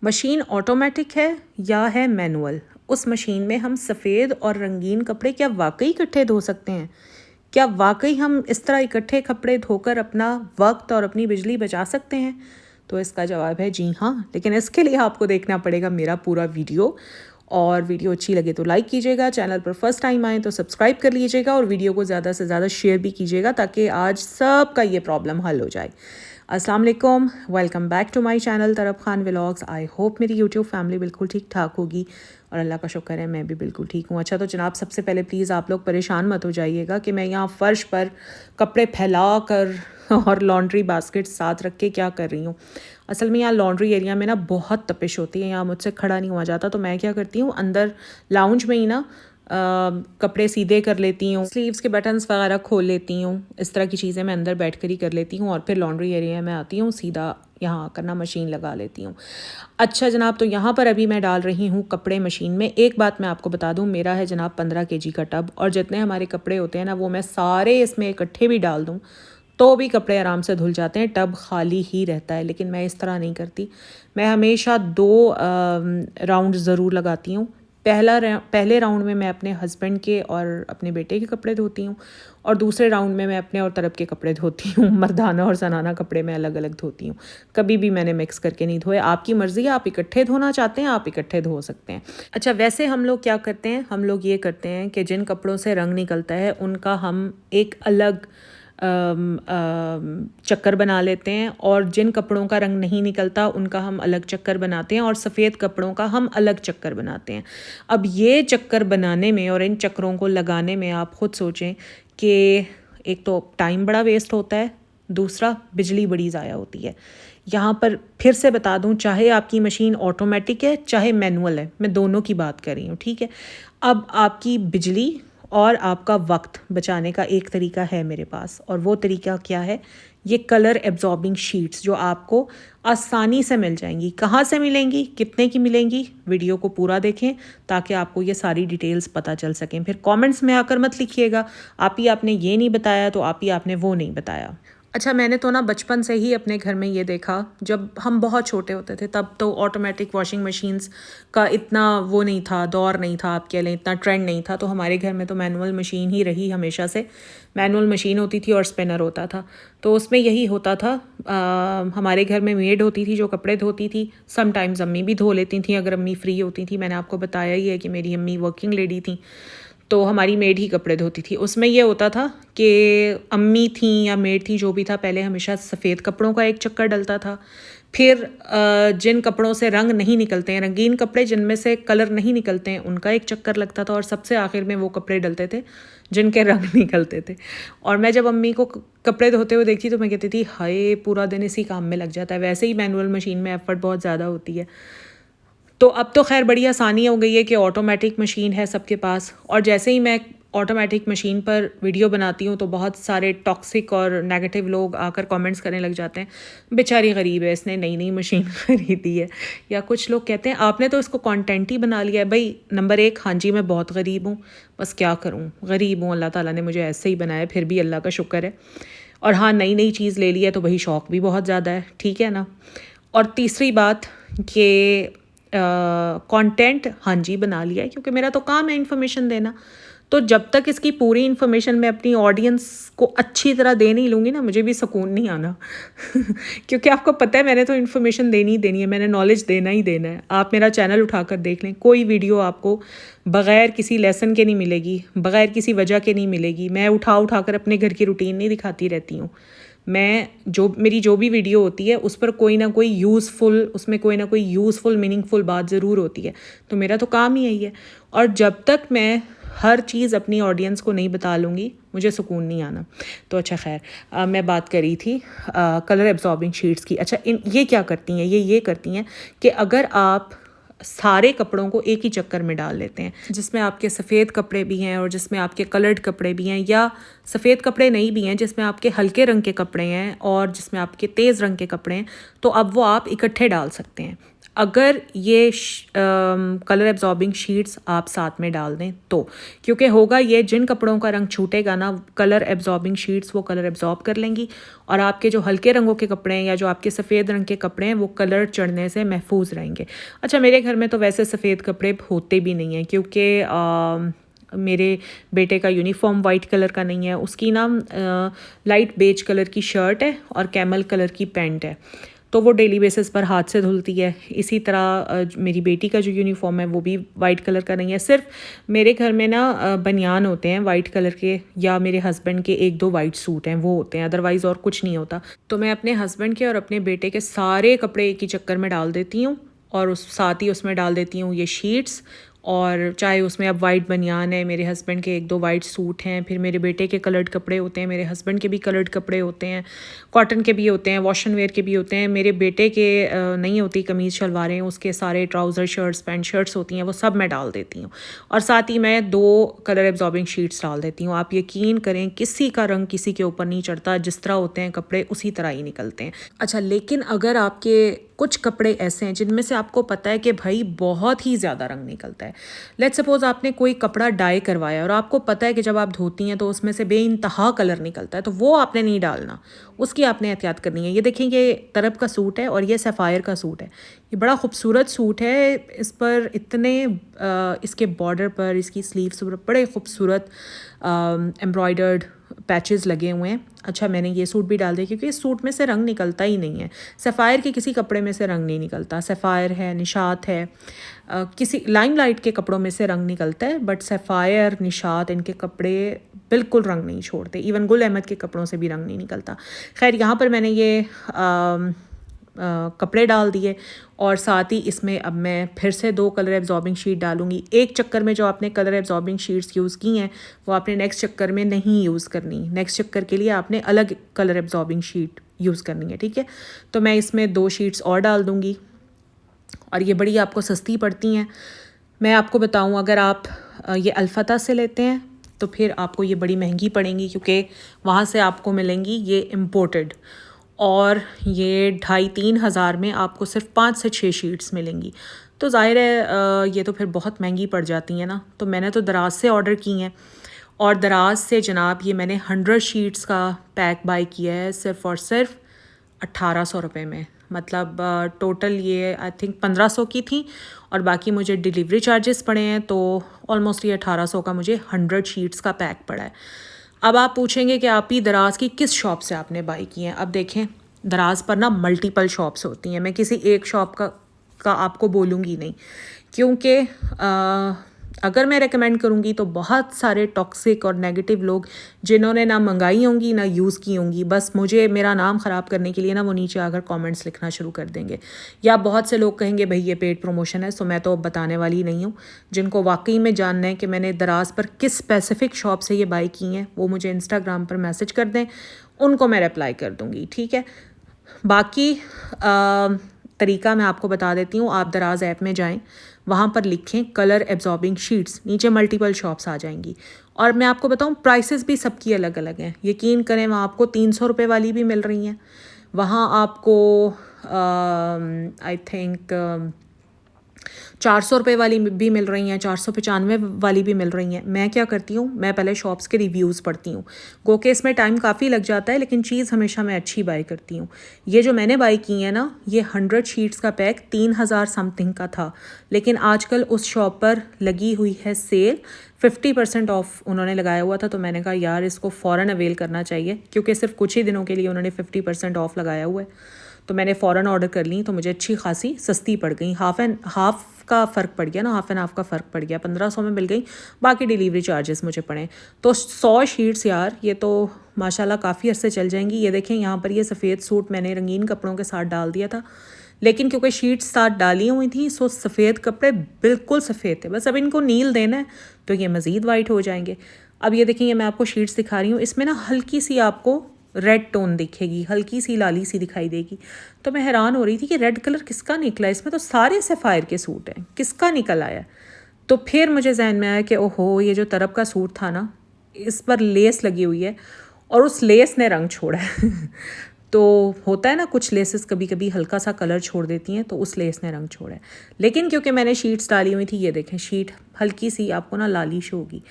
Machine automatic है या है मैनुअल? उस मशीन में हम सफ़ेद और रंगीन कपड़े क्या वाकई इकट्ठे धो सकते हैं? क्या वाकई हम इस तरह इकट्ठे कपड़े धोकर अपना वक्त और अपनी बिजली बचा सकते हैं? तो इसका जवाब है जी हाँ, लेकिन इसके लिए आपको देखना पड़ेगा मेरा पूरा वीडियो। और वीडियो अच्छी लगे तो लाइक कीजिएगा, चैनल पर फर्स्ट टाइम आए तो सब्सक्राइब कर लीजिएगा और वीडियो को ज़्यादा से ज़्यादा शेयर भी कीजिएगा ताकि आज सबका ये प्रॉब्लम हल हो जाए। अस्सलाम वालेकुम, welcome back to my channel तरफ खान व्लॉग्स। आई होप मेरी यूट्यूब फैमिली बिल्कुल ठीक ठाक होगी और अल्लाह का शुक्र है मैं भी बिल्कुल ठीक हूँ। अच्छा तो जनाब, सबसे पहले प्लीज़ आप लोग परेशान मत हो जाइएगा कि मैं यहाँ फ़र्श पर कपड़े फैला कर और लॉन्ड्री बास्केट साथ रख के क्या कर रही हूँ। असल में यहाँ लॉन्ड्री एरिया में ना बहुत तपिश होती है, यहाँ मुझसे खड़ा नहीं हुआ जाता। तो मैं क्या करती हूँ, अंदर लाउंज में ही ना कपड़े सीधे कर लेती हूँ, स्लीव्स के बटन्स वगैरह खोल लेती हूँ। इस तरह की चीज़ें मैं अंदर बैठ कर ही कर लेती हूँ और फिर लॉन्ड्री एरिया में आती हूँ, सीधा यहाँ आकर ना मशीन लगा लेती हूँ। अच्छा जनाब, तो यहाँ पर अभी मैं डाल रही हूँ कपड़े मशीन में। एक बात मैं आपको बता दूँ, मेरा है जनाब 15 kg का टब, और जितने हमारे कपड़े होते हैं ना वो मैं सारे इसमें इकट्ठे भी डाल दूँ तो भी कपड़े आराम से धुल जाते हैं, टब खाली ही रहता है। लेकिन मैं इस तरह नहीं करती, मैं हमेशा 2 राउंड ज़रूर लगाती हूँ। पहले राउंड में मैं अपने हस्बैंड के और अपने बेटे के कपड़े धोती हूँ और दूसरे राउंड में मैं अपने और तरफ के कपड़े धोती हूँ। मर्दाना और जनाना कपड़े मैं अलग अलग धोती हूँ, कभी भी मैंने मिक्स करके नहीं धोए। आपकी मर्ज़ी है, आप इकट्ठे धोना चाहते हैं आप इकट्ठे धो सकते हैं। अच्छा, वैसे हम लोग क्या करते हैं, हम लोग ये करते हैं कि जिन कपड़ों से रंग निकलता है उनका हम एक अलग चक्कर बना लेते हैं और जिन कपड़ों का रंग नहीं निकलता उनका हम अलग चक्कर बनाते हैं और सफ़ेद कपड़ों का हम अलग चक्कर बनाते हैं। अब ये चक्कर बनाने में और इन चक्करों को लगाने में आप ख़ुद सोचें कि एक तो टाइम बड़ा वेस्ट होता है, दूसरा बिजली बड़ी ज़ाया होती है। यहाँ पर फिर से बता दूँ, चाहे आपकी मशीन ऑटोमेटिक है चाहे मैनुअल है, मैं दोनों की बात कर रही हूँ, ठीक है। अब आपकी बिजली और आपका वक्त बचाने का एक तरीका है मेरे पास, और वो तरीका क्या है, ये कलर एब्जॉर्बिंग शीट्स जो आपको आसानी से मिल जाएंगी। कहाँ से मिलेंगी, कितने की मिलेंगी, वीडियो को पूरा देखें ताकि आपको ये सारी डिटेल्स पता चल सकें। फिर कमेंट्स में आकर मत लिखिएगा आप ही आपने ये नहीं बताया तो आप ही आपने वो नहीं बताया। अच्छा, मैंने तो ना बचपन से ही अपने घर में ये देखा, जब हम बहुत छोटे होते थे तब तो ऑटोमेटिक वॉशिंग मशीन्स का इतना वो नहीं था, दौर नहीं था, आप कह लें इतना ट्रेंड नहीं था। तो हमारे घर में तो मैनुअल मशीन ही रही हमेशा से। मैनुअल मशीन होती थी और स्पिनर होता था, तो उसमें यही होता था। हमारे घर में मेड होती थी जो कपड़े धोती थी, समटाइम्स अम्मी भी धो लेती थी अगर अम्मी फ्री होती थी। मैंने आपको बताया ही है कि मेरी अम्मी वर्किंग लेडी थी, तो हमारी मेड ही कपड़े धोती थी। उसमें ये होता था कि अम्मी थी या मेड थी जो भी था, पहले हमेशा सफ़ेद कपड़ों का एक चक्कर डलता था, फिर जिन कपड़ों से रंग नहीं निकलते हैं, रंगीन कपड़े जिनमें से कलर नहीं निकलते हैं, उनका एक चक्कर लगता था, और सबसे आखिर में वो कपड़े डलते थे जिनके रंग निकलते थे। और मैं जब अम्मी को कपड़े धोते हुए देखती तो मैं कहती थी हाय, पूरा दिन इसी काम में लग जाता है। वैसे ही मैनुअल मशीन में एफर्ट बहुत ज़्यादा होती है। तो अब तो खैर बड़ी आसानी हो गई है कि ऑटोमेटिक मशीन है सबके पास, और जैसे ही मैं ऑटोमेटिक मशीन पर वीडियो बनाती हूँ तो बहुत सारे टॉक्सिक और नेगेटिव लोग आकर कमेंट्स करने लग जाते हैं, बेचारी गरीब है, इसने नई नई मशीन खरीदी है। या कुछ लोग कहते हैं आपने तो इसको कंटेंट ही बना लिया है। भाई नंबर 1, हाँ जी मैं बहुत गरीब हूँ, बस क्या करूँ, गरीब हूँ, अल्लाह ताला ने मुझे ऐसे ही बनाया, फिर भी अल्लाह का शुक्र है। और हाँ, नई नई चीज़ ले ली है तो वही शौक़ भी बहुत ज़्यादा है, ठीक है ना। और तीसरी बात कि कंटेंट हाँ जी बना लिया है, क्योंकि मेरा तो काम है इन्फॉर्मेशन देना। तो जब तक इसकी पूरी इन्फॉर्मेशन मैं अपनी ऑडियंस को अच्छी तरह दे नहीं लूँगी ना, मुझे भी सुकून नहीं आना क्योंकि आपको पता है मैंने तो इन्फॉर्मेशन देनी ही देनी है, मैंने नॉलेज देना ही देना है। आप मेरा चैनल उठाकर देख लें, कोई वीडियो आपको बग़ैर किसी लेसन के नहीं मिलेगी, बग़ैर किसी वजह के नहीं मिलेगी। मैं उठा कर अपने घर की रूटीन नहीं दिखाती रहती हूँ। मैं मेरी जो भी वीडियो होती है उस पर कोई ना कोई यूज़फुल, उसमें कोई ना कोई यूज़फुल मीनिंगफुल बात ज़रूर होती है। तो मेरा तो काम ही यही है, और जब तक मैं हर चीज़ अपनी ऑडियंस को नहीं बता लूँगी मुझे सुकून नहीं आना। तो अच्छा खैर, मैं बात कर रही थी कलर एब्जॉर्बिंग शीट्स की। अच्छा, ये क्या करती हैं, ये करती हैं कि अगर आप सारे कपड़ों को एक ही चक्कर में डाल लेते हैं, जिसमें आपके सफ़ेद कपड़े भी हैं और जिसमें आपके कलर्ड कपड़े भी हैं, या सफ़ेद कपड़े नहीं भी हैं, जिसमें आपके हल्के रंग के कपड़े हैं और जिसमें आपके तेज़ रंग के कपड़े हैं, तो अब वो आप इकट्ठे डाल सकते हैं। अगर ये कलर एब्जॉर्बिंग शीट्स आप साथ में डाल दें तो, क्योंकि होगा ये, जिन कपड़ों का रंग छूटेगा ना, कलर एब्जॉर्बिंग शीट्स वो कलर एब्जॉर्ब कर लेंगी और आपके जो हल्के रंगों के कपड़े हैं या जो आपके सफ़ेद रंग के कपड़े हैं वो कलर चढ़ने से महफूज रहेंगे। अच्छा, मेरे घर में तो वैसे सफ़ेद कपड़े होते भी नहीं हैं, क्योंकि मेरे बेटे का यूनिफॉर्म वाइट कलर का नहीं है, उसकी ना लाइट बेज कलर की शर्ट है और कैमल कलर की पैंट है, तो वो डेली बेसिस पर हाथ से धुलती है। इसी तरह मेरी बेटी का जो यूनिफॉर्म है वो भी वाइट कलर का नहीं है। सिर्फ मेरे घर में ना बनियान होते हैं वाइट कलर के, या मेरे हस्बैंड के एक दो वाइट सूट हैं वो होते हैं, अदरवाइज़ और कुछ नहीं होता। तो मैं अपने हस्बैंड के और अपने बेटे के सारे कपड़े एक ही चक्कर में डाल देती हूँ और उस साथ ही उसमें डाल देती हूँ ये शीट्स। और चाहे उसमें अब वाइट बनियान है, मेरे हस्बैंड के एक दो वाइट सूट हैं, फिर मेरे बेटे के कलर्ड कपड़े होते हैं, मेरे हस्बैंड के भी कलर्ड कपड़े होते हैं, कॉटन के भी होते हैं, वॉश एंड वेयर के भी होते हैं। मेरे बेटे के नहीं होती कमीज़ शलवारें, उसके सारे ट्राउज़र शर्ट्स पैंट शर्ट्स होती हैं, वो सब मैं डाल देती हूँ। और साथ ही मैं 2 कलर एब्जॉर्बिंग शीट्स डाल देती हूँ। आप यकीन करें, किसी का रंग किसी के ऊपर नहीं चढ़ता, जिस तरह होते हैं कपड़े उसी तरह ही निकलते हैं। अच्छा, लेकिन अगर आपके कुछ कपड़े ऐसे हैं जिनमें से आपको पता है कि भाई बहुत ही ज़्यादा रंग निकलता है, लेट्स सपोज आपने कोई कपड़ा डाई करवाया और आपको पता है कि जब आप धोती हैं तो उसमें से बेइंतहा कलर निकलता है, तो वो आपने नहीं डालना, उसकी आपने एहतियात करनी है। ये देखिए, ये तरब का सूट है और ये सफ़ायर का सूट है। ये बड़ा खूबसूरत सूट है, इस पर इतने इसके बॉर्डर पर, इसकी स्लीव्स पर बड़े खूबसूरत एम्ब्रॉयडर्ड पैचेस लगे हुए हैं। अच्छा, मैंने ये सूट भी डाल दिया क्योंकि इस सूट में से रंग निकलता ही नहीं है। सफ़ायर के किसी कपड़े में से रंग नहीं निकलता। सफ़ायर है, निशात है, किसी लाइमलाइट के कपड़ों में से रंग निकलता है, बट सफ़ायर, निशात, इनके कपड़े बिल्कुल रंग नहीं छोड़ते। इवन गुल अहमद के कपड़ों से भी रंग नहीं निकलता। खैर, यहाँ पर मैंने ये कपड़े डाल दिए और साथ ही इसमें अब मैं फिर से 2 कलर एब्जॉर्बिंग शीट डालूंगी। एक चक्कर में जो आपने कलर एब्जॉर्बिंग शीट्स यूज़ की हैं वो आपने नेक्स्ट चक्कर में नहीं यूज़ करनी। नेक्स्ट चक्कर के लिए आपने अलग कलर एब्जॉर्बिंग शीट यूज़ करनी है, ठीक है। तो मैं इसमें 2 शीट्स और डाल दूँगी और ये बड़ी आपको सस्ती पड़ती हैं। मैं आपको बताऊँ, अगर आप ये अल्फ़ता से लेते हैं तो फिर आपको ये बड़ी महंगी पड़ेंगी, क्योंकि वहाँ से आपको मिलेंगी ये इम्पोर्टेड, और ये 2,500-3 हज़ार में आपको सिर्फ 5 से 6 शीट्स मिलेंगी। तो ज़ाहिर है ये तो फिर बहुत महंगी पड़ जाती हैं ना। तो मैंने तो दराज से ऑर्डर की हैं और दराज से जनाब ये मैंने 100 शीट्स का पैक बाय किया है सिर्फ़ और सिर्फ 1800 रुपये में। मतलब टोटल ये आई थिंक 1500 की थी और बाकी मुझे डिलीवरी चार्जेस पड़े हैं, तो ऑलमोस्ट ये 1800 का मुझे 100 शीट्स का पैक पड़ा है। अब आप पूछेंगे कि आप ही दराज की किस शॉप से आपने बाई की हैं। अब देखें, दराज पर ना मल्टीपल शॉप्स होती हैं, मैं किसी एक शॉप का आपको बोलूँगी नहीं, क्योंकि अगर मैं रेकमेंड करूँगी तो बहुत सारे टॉक्सिक और नेगेटिव लोग जिन्होंने ना मंगाई होंगी ना यूज़ की होंगी, बस मुझे मेरा नाम ख़राब करने के लिए ना वो नीचे आकर कमेंट्स लिखना शुरू कर देंगे। या बहुत से लोग कहेंगे भाई ये पेड प्रमोशन है, सो मैं तो बताने वाली नहीं हूँ। जिनको वाकई में जानना है कि मैंने दराज पर किस स्पेसिफ़िक शॉप से ये बाई की हैं, वो मुझे इंस्टाग्राम पर मैसेज कर दें, उनको मैं रिप्लाई कर दूँगी, ठीक है। बाकी तरीका मैं आपको बता देती हूँ। आप दराज ऐप में जाएं, वहाँ पर लिखें कलर एब्जॉर्बिंग शीट्स, नीचे मल्टीपल शॉप्स आ जाएंगी। और मैं आपको बताऊँ, प्राइसेस भी सबकी अलग अलग हैं। यकीन करें, वहाँ आपको 300 रुपये वाली भी मिल रही हैं, वहाँ आपको आई थिंक 400 रुपये वाली भी मिल रही हैं, 495 वाली भी मिल रही हैं। मैं क्या करती हूँ, मैं पहले शॉप्स के रिव्यूज़ पढ़ती हूँ। गो के इसमें टाइम काफ़ी लग जाता है, लेकिन चीज़ हमेशा मैं अच्छी बाई करती हूँ। ये जो मैंने बाई की है ना, ये 100 शीट्स का पैक 3000 समथिंग का था, लेकिन आजकल उस शॉप पर लगी हुई है सेल, 50% ऑफ उन्होंने लगाया हुआ था। तो मैंने कहा यार इसको फ़ौरन अवेल करना चाहिए, क्योंकि सिर्फ कुछ ही दिनों के लिए उन्होंने 50% ऑफ लगाया हुआ है। तो मैंने फ़ौरन ऑर्डर कर ली, तो मुझे अच्छी खासी सस्ती पड़ गई। हाफ़ का फ़र्क पड़ गया ना, हाफ़ एंड हाफ़ का फ़र्क पड़ गया, 1500 में मिल गई, बाकी डिलीवरी चार्जेस मुझे पड़े। तो 100 शीट्स यार, ये तो माशाल्लाह काफ़ी अरसे चल जाएंगी। ये देखें, यहाँ पर ये सफ़ेद सूट मैंने रंगीन कपड़ों के साथ डाल दिया था, लेकिन क्योंकि शीट्स साथ डाली हुई थी, सो सफ़ेद कपड़े बिल्कुल सफ़ेद थे। बस अब इनको नील देना है तो ये मज़ीद वाइट हो जाएंगे। अब ये देखें, ये मैं आपको शीट्स दिखा रही हूँ, इसमें ना हल्की सी आपको रेड टोन दिखेगी, हल्की सी लाली सी दिखाई देगी। तो मैं हैरान हो रही थी कि रेड कलर किसका निकला, इसमें तो सारे सफ़ायर के सूट हैं, किसका निकल आया। तो फिर मुझे जहन में आया कि ओहो, ये जो तरब का सूट था ना, इस पर लेस लगी हुई है और उस लेस ने रंग छोड़ा है। तो होता है ना कुछ लेसेस कभी कभी हल्का सा कलर छोड़ देती हैं, तो उस लेस ने रंग छोड़ा है। लेकिन क्योंकि मैंने शीट्स डाली हुई थी, ये देखें शीट हल्की सी आपको ना लालिश होगी,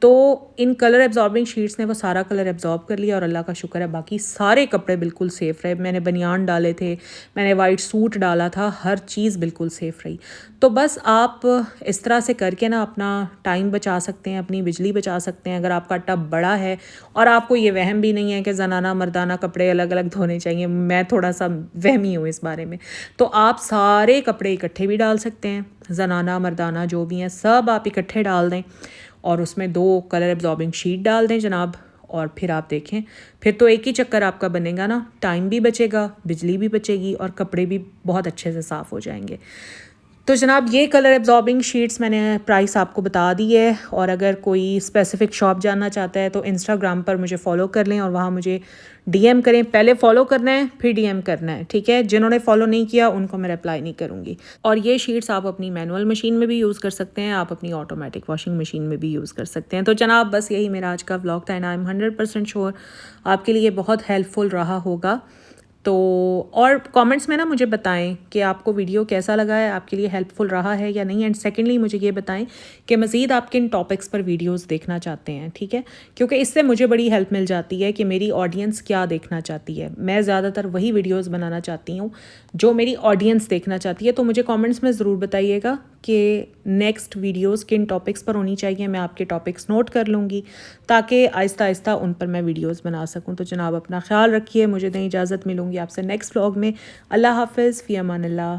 तो इन कलर एब्जॉर्बिंग शीट्स ने वो सारा कलर एब्जॉर्ब कर लिया और अल्लाह का शुक्र है बाकी सारे कपड़े बिल्कुल सेफ़ रहे। मैंने बनियान डाले थे, मैंने वाइट सूट डाला था, हर चीज़ बिल्कुल सेफ़ रही। तो बस आप इस तरह से करके ना अपना टाइम बचा सकते हैं, अपनी बिजली बचा सकते हैं। अगर आपका टब बड़ा है और आपको ये वहम भी नहीं है कि ज़नाना मर्दाना कपड़े अलग अलग धोने चाहिए, मैं थोड़ा सा वहमी हूँ इस बारे में, तो आप सारे कपड़े इकट्ठे भी डाल सकते हैं। ज़नाना मर्दाना जो भी हैं सब आप इकट्ठे डाल दें और उसमें 2 कलर एब्जॉर्बिंग शीट डाल दें जनाब, और फिर आप देखें, फिर तो एक ही चक्कर आपका बनेगा ना, टाइम भी बचेगा, बिजली भी बचेगी और कपड़े भी बहुत अच्छे से साफ़ हो जाएंगे। तो जनाब ये कलर एब्जॉर्बिंग शीट्स मैंने प्राइस आपको बता दी है, और अगर कोई स्पेसिफ़िक शॉप जानना चाहता है तो इंस्टाग्राम पर मुझे फ़ॉलो कर लें और वहाँ मुझे डीएम करें। पहले फ़ॉलो करना है फिर डीएम करना है, ठीक है? जिन्होंने फ़ॉलो नहीं किया उनको मैं रिप्लाई नहीं करूँगी। और ये शीट्स आप अपनी मैनुअल मशीन में भी यूज़ कर सकते हैं, आप अपनी ऑटोमेटिक वॉशिंग मशीन में भी यूज़ कर सकते हैं। तो जनाब बस यही मेरा आज का व्लॉग था, एंड आई एम 100% श्योर आपके लिए बहुत हेल्पफुल रहा होगा। तो और कमेंट्स में ना मुझे बताएं कि आपको वीडियो कैसा लगा है, आपके लिए हेल्पफुल रहा है या नहीं। एंड सेकेंडली मुझे ये बताएं कि मज़ीद आप किन टॉपिक्स पर वीडियोस देखना चाहते हैं, ठीक है? क्योंकि इससे मुझे बड़ी हेल्प मिल जाती है कि मेरी ऑडियंस क्या देखना चाहती है। मैं ज़्यादातर वही वीडियोस बनाना चाहती हूँ जो मेरी ऑडियंस देखना चाहती है। तो मुझे कमेंट्स में ज़रूर बताइएगा कि नेक्स्ट वीडियोस किन टॉपिक्स पर होनी चाहिए। मैं आपके टॉपिक्स नोट कर लूँगी ताकि आहिस्ता आहिस्ता उन पर मैं वीडियोस बना सकूँ। तो जनाब अपना ख्याल रखिए, मुझे दें इजाज़त, मिलूँगी आपसे नेक्स्ट व्लॉग में। अल्लाह हाफ़िज़, फ़ी अमान अल्लाह।